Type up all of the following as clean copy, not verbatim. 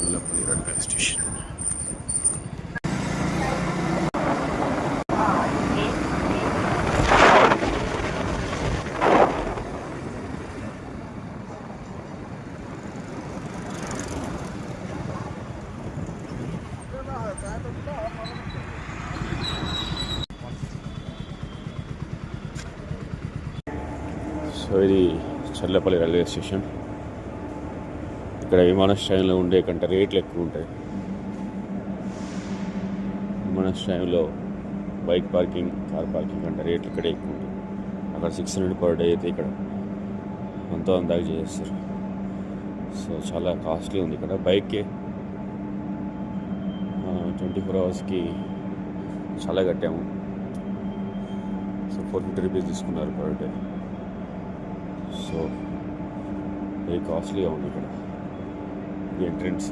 Challapalli railway station. So ఇది Challapalli railway station. ఇక్కడ విమానాశ్రయంలో ఉండే కంటే రేట్లు ఎక్కువ ఉంటాయి. విమానాశ్రయంలో బైక్ పార్కింగ్, కార్ పార్కింగ్ కంటే రేట్లు ఇక్కడే ఎక్కువ ఉంటాయి. అక్కడ 600 పర్ డే అయితే ఇక్కడ అంతా అందాక చేస్తారు. సో చాలా కాస్ట్లీ ఉంది ఇక్కడ. బైక్కే 24 అవర్స్కి చాలా కట్టాము. సో 450 రూపీస్ తీసుకున్నారు పర్ డే. సో వెరీ కాస్ట్లీగా ఉంది ఇక్కడ ఈ ఎంట్రెన్స్.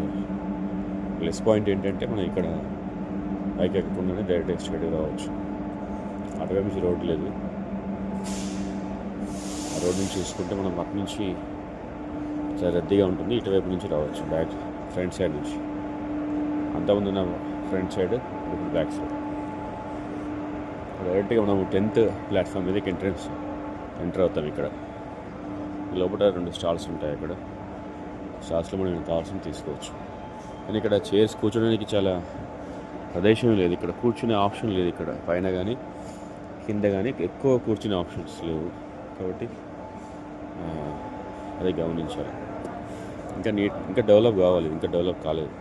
ప్లస్ పాయింట్ ఏంటంటే మనం ఇక్కడ బైక్ ఎక్కకుండానే డైరెక్ట్ స్ట్రైట్గా రావచ్చు. అటువైపు నుంచి రోడ్ లేదు. ఆ రోడ్ నుంచి చూసుకుంటే మనం అటు నుంచి చాలా రద్దీగా ఉంటుంది. ఇటువైపు నుంచి రావచ్చు బ్యాక్ ఫ్రంట్ సైడ్ నుంచి. అంతకుముందు ఉన్న ఫ్రంట్ సైడ్, ఇప్పుడు బ్యాక్ సైడ్. డైరెక్ట్గా మనం 10th ప్లాట్ఫామ్ మీదకి ఎంటర్ అవుతాం. ఇక్కడ లోపల 2 స్టాల్స్ ఉంటాయి. అక్కడ స్టాల్స్లో మనం కావాల్సింది తీసుకోవచ్చు. కానీ ఇక్కడ చైర్స్ కూర్చోడానికి చాలా ప్రదేశం లేదు. ఇక్కడ కూర్చునే ఆప్షన్ లేదు. ఇక్కడ పైన కానీ కింద కానీ ఎక్కువ కూర్చునే ఆప్షన్స్ లేవు. కాబట్టి అదే గమనించాలి. ఇంకా డెవలప్ కావాలి. ఇంకా డెవలప్ కాలేదు.